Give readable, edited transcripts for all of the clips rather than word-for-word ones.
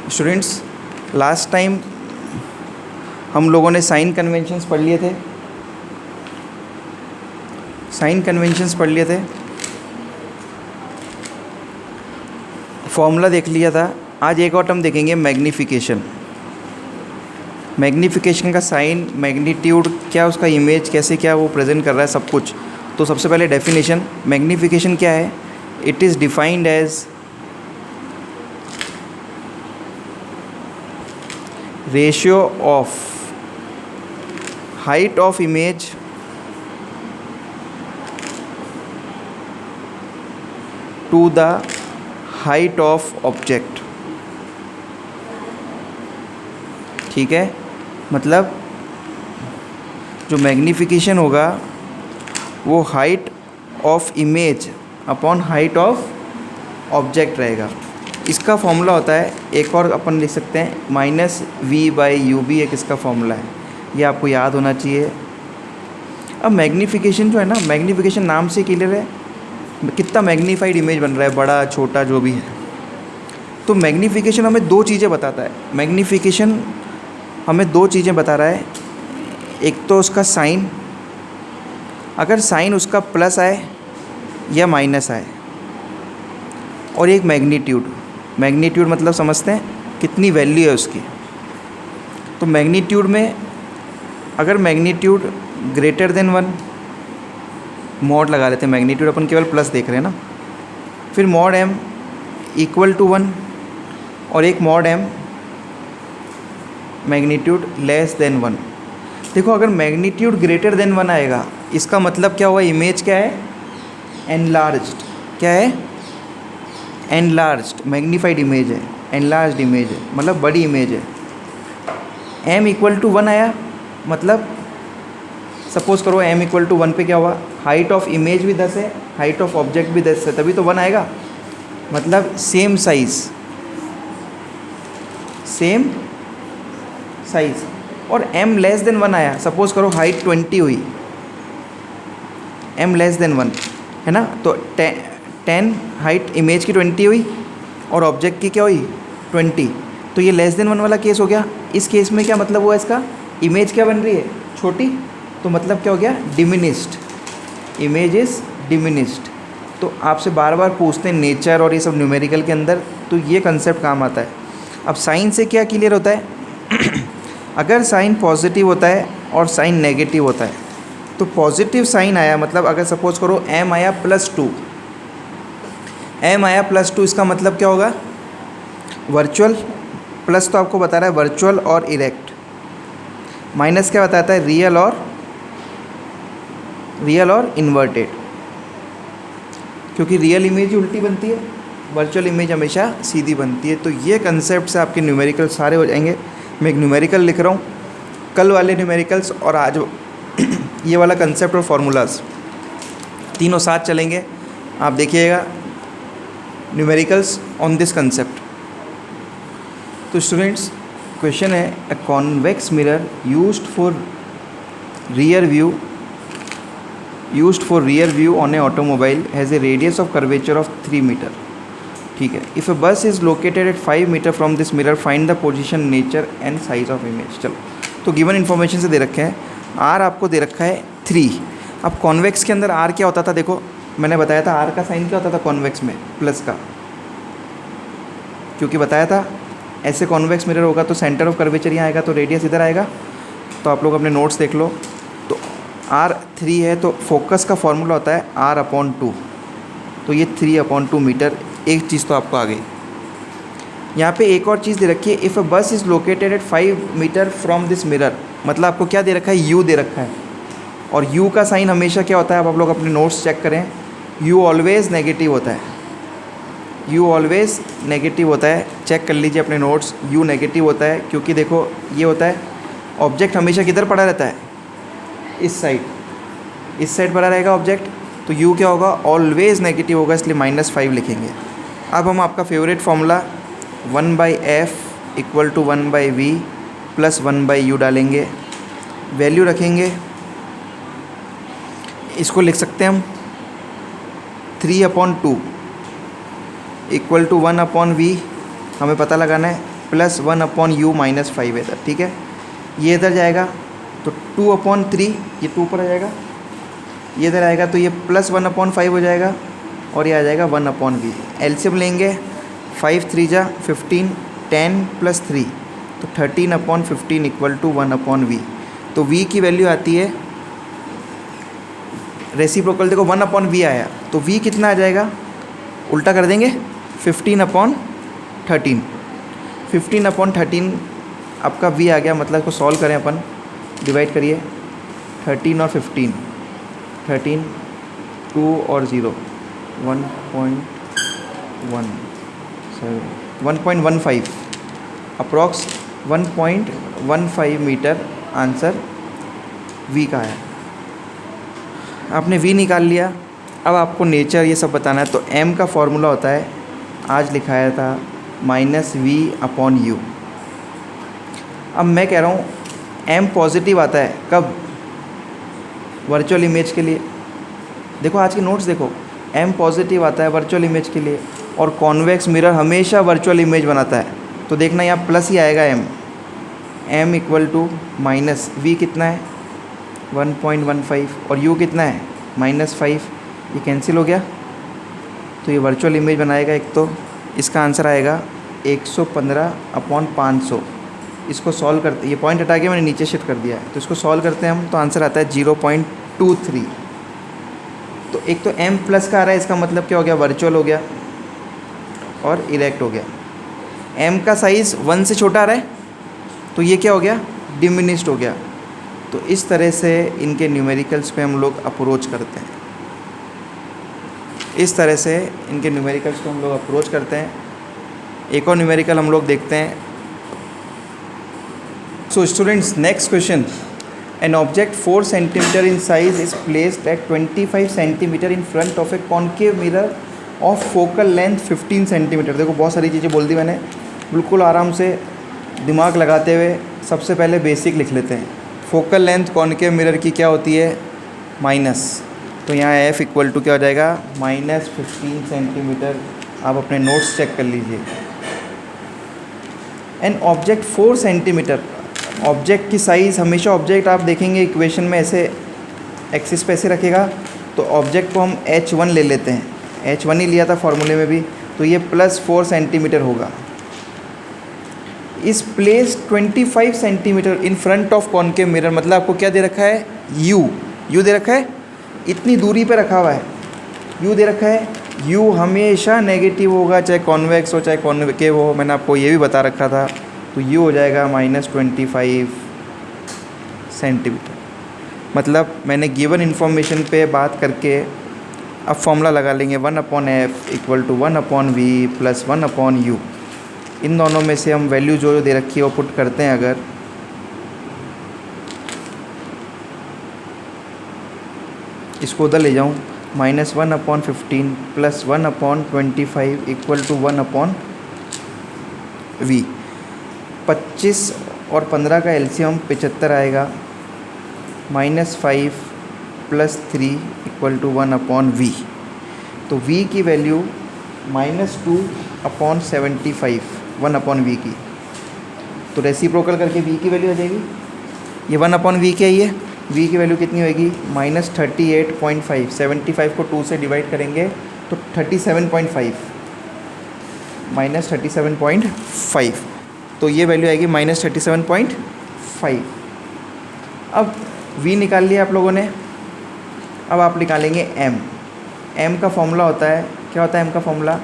Students, last time हम लोगों ने साइन कन्वेंशंस पढ़ लिए थे। फॉर्मूला देख लिया था। आज एक और टर्म देखेंगे, मैग्नीफिकेशन। मैग्नीफिकेशन का साइन, मैग्नीट्यूड, क्या उसका इमेज, कैसे क्या वो प्रेजेंट कर रहा है, सब कुछ। तो सबसे पहले डेफिनेशन, मैग्नीफिकेशन क्या है? It is defined as ratio of height of image to the height of object. ठीक है, मतलब जो मैग्नीफिकेशन होगा वो height of image upon height of object रहेगा। इसका फॉर्मूला होता है, एक और अपन लिख सकते हैं, -v/u एक इसका फॉर्मूला है, ये आपको याद होना चाहिए। अब मैग्नीफिकेशन जो है ना, मैग्नीफिकेशन नाम से क्लियर है, कितना मैग्नीफाइड इमेज बन रहा है, बड़ा छोटा जो भी है। तो मैग्नीफिकेशन हमें दो चीज़ें बताता है। मैग्नीफिकेशन हमें दो चीज़ें बता रहा है। एक तो उसका साइन, अगर साइन उसका प्लस आए या माइनस आए, और एक मैग्नीट्यूड। मैग्नीट्यूड मतलब समझते हैं कितनी वैल्यू है उसकी। तो मैग्नीट्यूड में अगर मैग्नीट्यूड ग्रेटर देन 1, मॉड लगा लेते हैं। मैग्नीट्यूड अपन केवल प्लस देख रहे हैं ना। फिर मॉड m इक्वल टू 1 और एक mod m magnitude less than 1। देखो, अगर मैग्नीट्यूड ग्रेटर देन 1 आएगा, इसका मतलब क्या हुआ? इमेज क्या है? एनलार्ज्ड। क्या है? एनलार्ज्ड। मैग्नीफाइड इमेज है, एनलार्ज्ड इमेज है, मतलब बड़ी इमेज है। m इक्वल टू 1 आया, मतलब सपोज करो m इक्वल टू 1 पे क्या हुआ? हाइट ऑफ इमेज भी 10 है, हाइट ऑफ ऑब्जेक्ट भी 10 है, तभी तो 1 आएगा। मतलब सेम साइज़, और m लेस देन 1 आया। सपोज करो हाइट 20 हुई, m लेस देन 1 है ना, तो 10 हाइट इमेज की 20 हुई और ऑब्जेक्ट की क्या हुई? 20। तो ये लेस देन 1 वाला केस हो गया। इस केस में क्या मतलब हुआ इसका? इमेज क्या बन रही है? छोटी। तो मतलब क्या हो गया? डिमिनिस्ड। Image is diminished. तो आपसे बार बार पूछते हैं नेचर और ये सब न्यूमेरिकल के अंदर, तो ये कंसेप्ट काम आता है। अब साइन से क्या क्लियर होता है? अगर साइन पॉजिटिव होता है और साइन नेगेटिव होता है, तो पॉजिटिव साइन आया, मतलब अगर सपोज करो m आया +2, m आया +2, इसका मतलब क्या होगा? वर्चुअल। प्लस तो आपको बता रहा है वर्चुअल और इरेक्ट। माइनस क्या बताता है? रियल और इन्वर्टेड। क्योंकि रियल इमेज ही उल्टी बनती है, वर्चुअल इमेज हमेशा सीधी बनती है। तो ये कंसेप्ट से आपके न्यूमेरिकल सारे हो जाएंगे। मैं एक न्यूमेरिकल लिख रहा हूँ, कल वाले न्यूमेरिकल्स और आज ये वाला कंसेप्ट और फार्मूलाज तीनों साथ चलेंगे। आप देखिएगा न्यूमेरिकल्स ऑन दिस कंसेप्ट। तो स्टूडेंट्स, क्वेश्चन है, a convex mirror used for rear view on a automobile has a radius of curvature of 3 metre. ठीक है। If a bus is located at 5 metre from this mirror, find the position, nature and size of image. चलो, तो given information से दे रखे हैं, are आपको दे रखा है 3। अब कॉन्वेक्स के अंदर आर क्या होता था? देखो, मैंने बताया था आर का साइन क्या होता था कॉन्वेक्स में? प्लस का। क्योंकि बताया था ऐसे कॉन्वेक्स मिरर होगा तो सेंटर ऑफ कर्वेचर यहाँ आएगा, तो रेडियस इधर आएगा। तो आप लोग अपने नोट्स देख लो। तो R3 है, तो फोकस का फॉर्मूला होता है R/2। तो ये 3/2 मीटर। एक चीज़ तो आपको आ गई। यहाँ पे एक और चीज़ दे रखी है, if a bus is located at 5 metre from this mirror, मतलब आपको क्या दे रखा है? U दे रखा है। और U का साइन हमेशा क्या होता है? आप लोग अपने नोट्स चेक करें, U ऑलवेज़ नेगेटिव होता है। U ऑलवेज़ नेगेटिव होता है। चेक कर लीजिए अपने नोट्स, U नेगेटिव होता है। क्योंकि देखो ये होता है, ऑब्जेक्ट हमेशा किधर पड़ा रहता है? इस साइड पड़ा रहेगा ऑब्जेक्ट। तो U क्या होगा? ऑलवेज़ नेगेटिव होगा, इसलिए -5 लिखेंगे। अब हम आपका favourite formula 1/f = 1/v + 1/u डालेंगे, वैल्यू रखेंगे। इसको लिख सकते हैं हम 3/2 = 1/v। हमें पता लगाना है प्लस 1/u माइनस 5 इधर, ठीक है। ये इधर जाएगा तो 2/3, ये 2 ऊपर आ जाएगा, ये इधर आएगा तो ये प्लस 1/5 हो जाएगा और ये आ जाएगा 1/v। एलसीएम लेंगे, 5 3 जा 15, 10 प्लस 3 तो 13/15 इक्वल टू 1/v। तो v की वैल्यू आती है, रेसिप्रोकल देखो 1/v आया तो v कितना आ जाएगा, उल्टा कर देंगे 15/13, 15/13 आपका v आ गया। मतलब इसको सॉल्व करें अपन, डिवाइड करिए 13 और 15, 13 2 और 0 1.15 अप्रॉक्स 1.15 मीटर आंसर v का है। आपने v निकाल लिया, अब आपको नेचर ये सब बताना है। तो m का फॉर्मूला होता है, आज लिखाया था -v/u। अब मैं कह रहा हूँ m पॉजिटिव आता है कब, वर्चुअल इमेज के लिए। देखो आज के नोट्स देखो, m पॉजिटिव आता है वर्चुअल इमेज के लिए, और कॉन्वेक्स मिरर हमेशा वर्चुअल इमेज बनाता है। तो देखना यहाँ प्लस ही आएगा m equal to minus v कितना है 1.15 और u कितना है -5, ये कैंसिल हो गया तो ये वर्चुअल इमेज बनाएगा एक। तो इसका आंसर आएगा 115/500। इसको सॉल्व करते, ये पॉइंट हटा के मैंने नीचे शिफ्ट कर दिया है, तो इसको सॉल्व करते हैं हम तो आंसर आता है 0.23। तो एक तो m प्लस का आ रहा है, इसका मतलब क्या हो गया, वर्चुअल हो गया और इरेक्ट हो गया। m का साइज़ 1 से छोटा आ रहा है तो ये क्या हो गया, डिमिनिश्ड हो गया। तो इस तरह से इनके न्यूमेरिकल्स पे हम लोग अप्रोच करते हैं, इस तरह से इनके न्यूमेरिकल्स को हम लोग अप्रोच करते हैं। एक और न्यूमेरिकल हम लोग देखते हैं। So students, next question, an object 4 centimetre in size is placed at 25 centimetre in front of a concave mirror of focal length 15 centimetre. देखो बहुत सारी चीज़ें बोल दी मैंने, बिल्कुल आराम से दिमाग लगाते हुए सबसे पहले बेसिक लिख लेते हैं। फोकल लेंथ कॉन्केव मिरर की क्या होती है, माइनस, तो यहाँ f इक्वल टू क्या हो जाएगा -15 सेंटीमीटर। आप अपने नोट्स चेक कर लीजिए। एन ऑब्जेक्ट 4 सेंटीमीटर, ऑब्जेक्ट की साइज़, हमेशा ऑब्जेक्ट आप देखेंगे इक्वेशन में ऐसे एक्सिस पे ऐसे रखेगा, तो ऑब्जेक्ट को हम h1 ले लेते हैं, h1 ही लिया था फॉर्मूले में भी, तो ये +4 सेंटीमीटर होगा। इस place 25 centimetre in front of concave mirror, मतलब आपको क्या दे रखा है, u दे रखा है, इतनी दूरी पे रखा हुआ है, u दे रखा है। u हमेशा नेगेटिव होगा, चाहे कॉन्वेक्स हो चाहे कॉन्केव हो, मैंने आपको ये भी बता रखा था। तो u हो जाएगा -25 सेंटीमीटर। मतलब मैंने गिवन इन्फॉर्मेशन पे बात करके अब फॉर्मूला लगा लेंगे 1/f equal to 1/v plus 1/u। इन दोनों में से हम वैल्यू जो दे रखी है वो पुट करते हैं। अगर इसको उधर ले जाऊँ, -1/15 प्लस 1/25 इक्वल टू 1/v। 25 और 15 का एलसीएम 75 आएगा, -5 प्लस 3 इक्वल टू 1/v। तो v की वैल्यू -2/75 1/v की। तो रेसिप्रोकल करके v की वैल्यू आ जाएगी, ये 1/v क्या है, v की वैल्यू कितनी होगी -38.5। 75 को 2 से डिवाइड करेंगे तो 37.5 -37.5, तो ये वैल्यू आएगी -37.5। अब v निकाल लिया आप लोगों ने, अब आप निकालेंगे m का फॉर्मूला होता है, क्या होता है m का फॉर्मूला,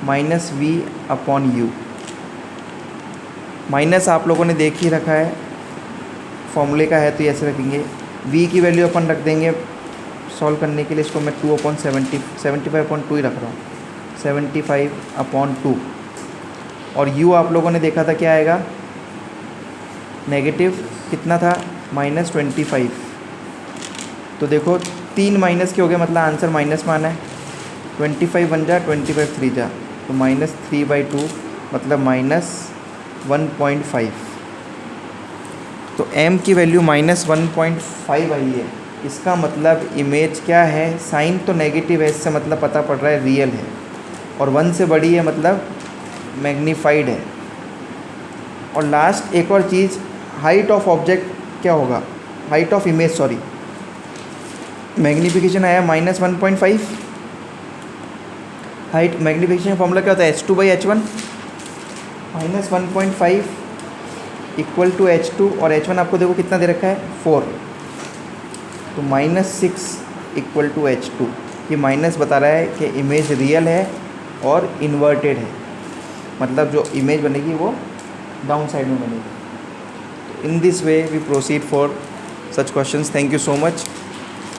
-v/u। माइनस आप लोगों ने देख ही रखा है, फॉर्मूले का है तो ऐसे रखेंगे। v की वैल्यू अपन रख देंगे सॉल्व करने के लिए, इसको मैं 75/2 ही रख रहा हूँ, 75/2। और u आप लोगों ने देखा था क्या आएगा, नेगेटिव कितना था, -25। तो देखो 3 माइनस के हो गए, मतलब आंसर माइनस में आना है। 25 1 जा 25 3 जा, तो -3/2 मतलब -1.5। तो m की वैल्यू -1.5 आई है। इसका मतलब इमेज क्या है, साइन तो नेगेटिव है, इससे मतलब पता पड़ रहा है रियल है, और 1 से बड़ी है मतलब मैग्नीफाइड है। और लास्ट एक और चीज़, हाइट ऑफ ऑब्जेक्ट क्या होगा, height of image sorry, magnification आया -1.5, हाइट मैग्नीफिकेशन फॉर्मूला क्या होता है, h2/h1, -1.5 इक्वल टू h2, और h1 आपको देखो कितना दे रखा है 4, तो -6 इक्वल टू h2। ये माइनस बता रहा है कि इमेज रियल है और इन्वर्टेड है, मतलब जो इमेज बनेगी वो डाउन साइड में बनेगी। तो in this way we proceed for such questions. Thank you so much.